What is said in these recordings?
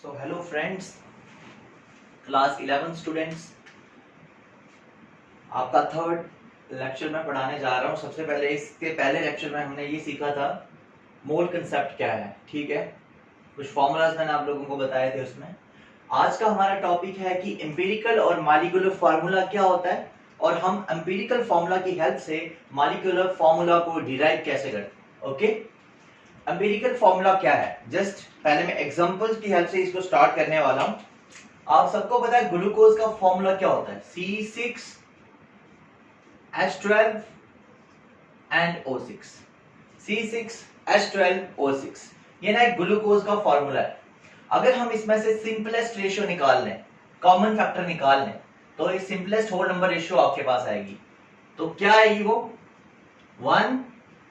So hello friends, class 11 students, आपका third lecture मैं पढ़ाने जा रहा हूँ। सबसे पहले इसके पहले लेक्चर में हमने ये सीखा था मोल कंसेप्ट क्या है, ठीक है। कुछ फॉर्मूलाज मैंने आप लोगों को बताए थे उसमें। आज का हमारा टॉपिक है कि एम्पिरिकल और मॉलिक्यूलर फार्मूला क्या होता है और हम एम्पिरिकल फार्मूला की हेल्प से मॉलिक्यूलर फार्मूला को डिराइव कैसे करते हैं। ओके, एम्पिरिकल फार्मूला क्या है, जस्ट पहले मैं एग्जांपल्स की हेल्प से इसको स्टार्ट करने वाला हूं। आप सबको पता है ग्लूकोज का फार्मूला क्या होता है, C6H12 एंड O6। C6H12O6 ये ना एक ग्लूकोज का फार्मूला है। अगर हम इसमें से सिंपलेस्ट रेशियो निकाल लें, कॉमन फैक्टर निकाल लें, तो ये सिंपलेस्ट होल नंबर रेशियो आपके पास आएगी। तो क्या आएगी वो 1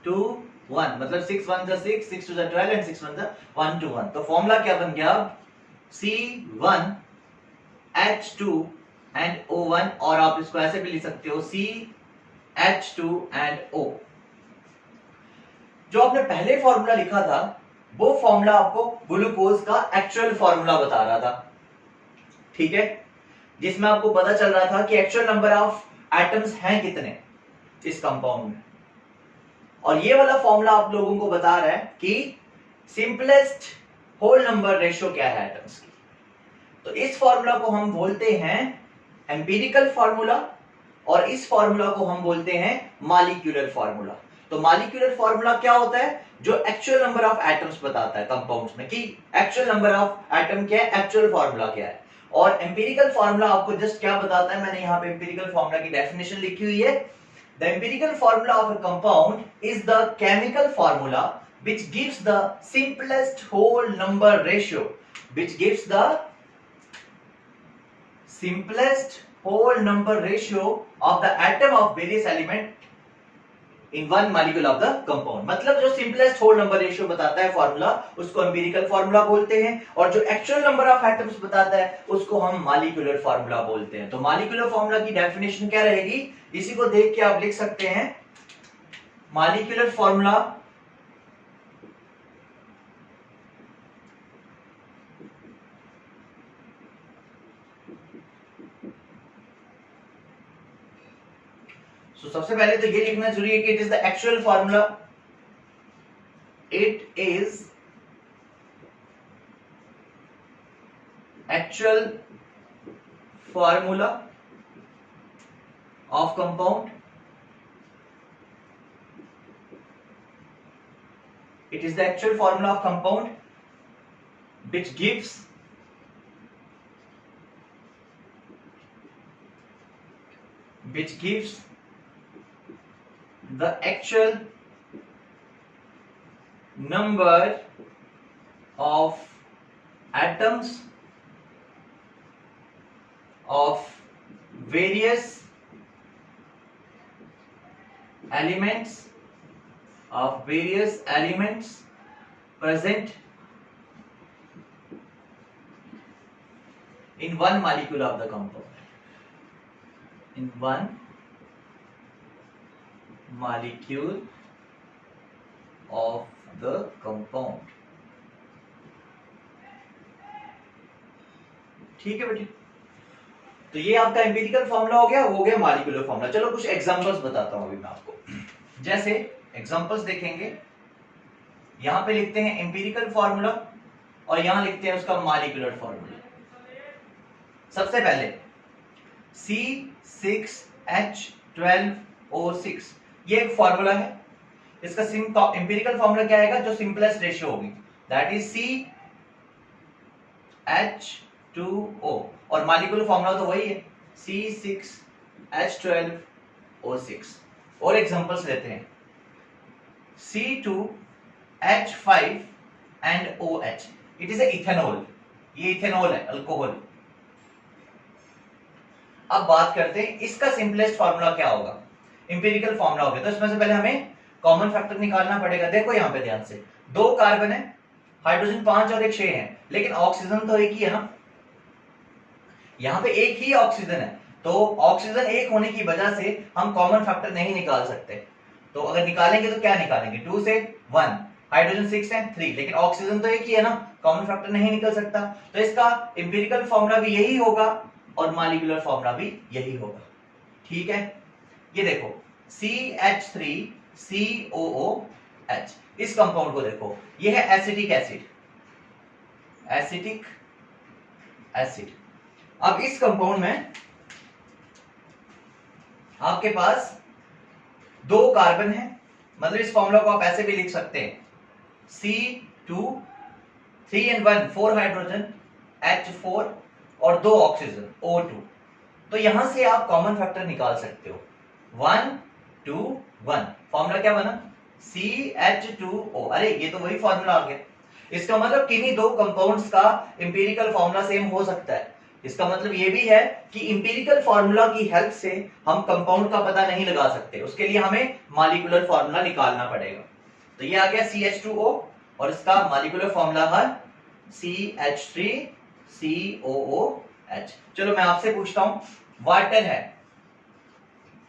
to 1, मतलब 6 1 जा 6, 6 2 जा 12 एंड 6 1 जा 1 to 1। तो फॉर्मूला क्या बन गया, C1H2 एंड O1, और आप इसको ऐसे भी लिख सकते हो CH2 एंड O। जो आपने पहले फॉर्मूला लिखा था वो फॉर्मूला आपको ग्लूकोज का एक्चुअल फॉर्मूला बता रहा था, ठीक है, जिसमें आपको पता चल रहा था कि एक्चुअल नंबर ऑफ एटम्स हैं कितने इस कंपाउंड में। और ये वाला फॉर्मूला आप लोगों को बता रहा है कि सिंपलेस्ट होल नंबर रेशियो क्या है एटम्स की। तो इस फॉर्मूला को हम बोलते हैं एम्पिरिकल फॉर्मूला और इस फॉर्मूला को हम बोलते हैं मॉलिक्यूलर फॉर्मूला। तो मॉलिक्यूलर फॉर्मूला क्या होता है, जो एक्चुअल नंबर ऑफ एटम्स बताता है कंपाउंड्स में, कि एक्चुअल नंबर ऑफ एटम क्या है, एक्चुअल फॉर्मूला क्या है। और एम्पिरिकल फॉर्मूला आपको जस्ट क्या बताता है, मैंने यहाँ पे एम्पिरिकल फॉर्मूला की डेफिनेशन लिखी हुई है। The empirical formula of a compound is the chemical formula which gives the simplest whole number ratio, which gives the simplest whole number ratio of the atom of various element in one molecule of the compound। मतलब जो simplest whole number ratio बताता है formula, उसको empirical formula बोलते हैं, और जो actual number of atoms बताता है उसको हम molecular formula बोलते हैं। तो molecular formula की definition क्या रहेगी, इसी को देख के आप लिख सकते हैं मॉलिक्यूलर फॉर्मूला सबसे पहले तो ये लिखना जरूरी है कि it is the actual formula, it is actual formula of compound, it is the actual formula of compound which gives the actual number of atoms of various elements present in one molecule of the compound, in one molecule of the compound। ठीक है बेटी, तो ये आपका empirical formula हो गया molecular formula. चलो कुछ एग्जांपल्स बताता हूं अभी मैं आपको। जैसे एग्जांपल्स देखेंगे, यहां पे लिखते हैं एम्पिरिकल फॉर्मूला और यहां लिखते हैं उसका मॉलिक्यूलर फॉर्मूला। सबसे पहले C6H12O6 ये एक फॉर्मूला है। इसका एम्पिरिकल फॉर्मूला क्या आएगा, जो सिंपलेस्ट रेशियो होगी, दैट इज CH2O, और मॉलिक्यूलर फॉर्मूला तो वही है C6H12O6। और एग्जांपल्स लेते हैं C2H5 and OH, it is ethanol, ये इथेनॉल है, अल्कोहल। अब बात करते हैं इसका सिंपलेस्ट फार्मूला क्या होगा, एम्पिरिकल फार्मूला होगा। तो इसमें से पहले हमें कॉमन फैक्टर निकालना पड़ेगा। देखो यहां पे ध्यान से, 2 कार्बन है, हाइड्रोजन 5 और एक 6 है, लेकिन ऑक्सीजन तो एक ही है ना, यहां पे एक ही ऑक्सीजन है। तो ऑक्सीजन एक होने की वजह से हम कॉमन फैक्टर नहीं निकाल सकते। तो अगर निकालेंगे तो क्या निकालेंगे, 2 से 1, हाइड्रोजन 6 है 3, लेकिन ऑक्सीजन तो एक ही है ना, कॉमन फैक्टर नहीं निकल सकता, तो इसका एम्पिरिकल फॉर्मूला भी यही होगा और मॉलिक्यूलर फॉर्मूला भी यही होगा। ठीक है, ये देखो CH3COOH, इस कंपाउंड को देखो, ये है एसिटिक एसिड, एसिटिक एसिड। अब इस कंपाउंड में आपके पास 2 कार्बन है, मतलब इस फॉर्मूला को आप ऐसे भी लिख सकते हैं C2 3 and 1 4 हाइड्रोजन H4 और 2 ऑक्सीजन O2। तो यहां से आप कॉमन फैक्टर निकाल सकते हो 1 2 1। फॉर्मूला क्या बना CH2O। अरे ये तो वही फॉर्मूला आ गया। इसका मतलब किन्हीं 2 कंपाउंड्स का इंपीरिकल फॉर्मूला सेम हो सकता है। इसका मतलब ये भी है कि इंपीरिकल फॉर्मूला की हेल्प से हम कंपाउंड का पता नहीं लगा सकते, उसके लिए हमें मॉलिक्यूलर फॉर्मूला निकालना पड़ेगा। तो ये आ गया CH2O और इसका मॉलिक्यूलर फॉर्मूला है CH3COOH। चलो मैं आपसे पूछता हूं, वाटर है,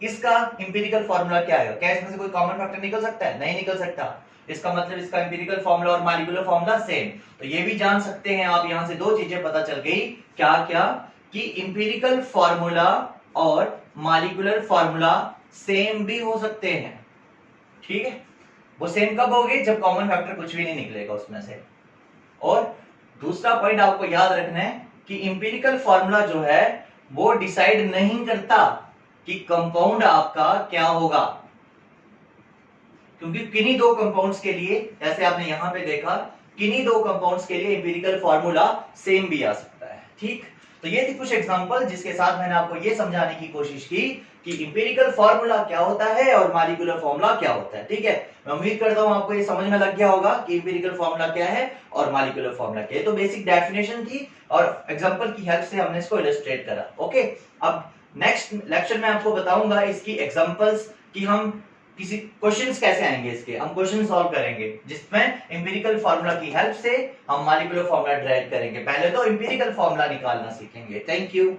इसका इंपीरिकल फॉर्मूला क्या है? क्या इसमें से कोई कॉमन फैक्टर निकल सकता है? नहीं निकल सकता। इसका मतलब इसका इंपीरिकल फॉर्मूला और मॉलिक्यूलर फॉर्मूला सेम। तो ये भी जान सकते हैं आप, यहां से 2 चीजें पता चल गई, क्या क्या, कि इंपीरिकल फॉर्मूला और मॉलिक्यूलर फॉर्मूला सेम भी हो सकते हैं। ठीक है, वो सेम कब होगी? जब कॉमन फैक्टर कुछ भी नहीं निकलेगा उसमें से। और दूसरा पॉइंट आपको याद रखना है कि इंपीरिकल फॉर्मूला जो है वो डिसाइड नहीं करता कि कंपाउंड आपका क्या होगा, क्योंकि किन्हीं 2 कंपाउंड्स के लिए, जैसे आपने यहां पे देखा, किन्हीं 2 कंपाउंड्स के लिए इंपीरिकल फॉर्मूला सेम भी आ सकता है। ठीक, तो ये थी कुछ एग्जांपल जिसके साथ मैंने आपको ये समझाने की कोशिश की कि इंपीरिकल फॉर्मूला क्या होता है और मॉलिक्यूलर फॉर्मूला क्या होता है। ठीक है, मैं उम्मीद करता हूं आपको ये समझ में लग गया होगा कि इंपीरिकल फॉर्मूला क्या है और मॉलिक्यूलर फॉर्मूला क्या है। तो बेसिक डेफिनेशन थी और एग्जांपल की हेल्प से हमने इसको इलस्ट्रेट करा। ओके, अब नेक्स्ट लेक्चर में आपको बताऊंगा इसकी एग्जांपल्स कि हम किसी क्वेश्चंस कैसे आएंगे, इसके हम क्वेश्चन सॉल्व करेंगे जिसमें इंपीरिकल फार्मूला की हेल्प से हम मॉलिक्यूलर फार्मूला डिराइव करेंगे। पहले तो इंपीरिकल फार्मूला निकालना सीखेंगे। Thank you.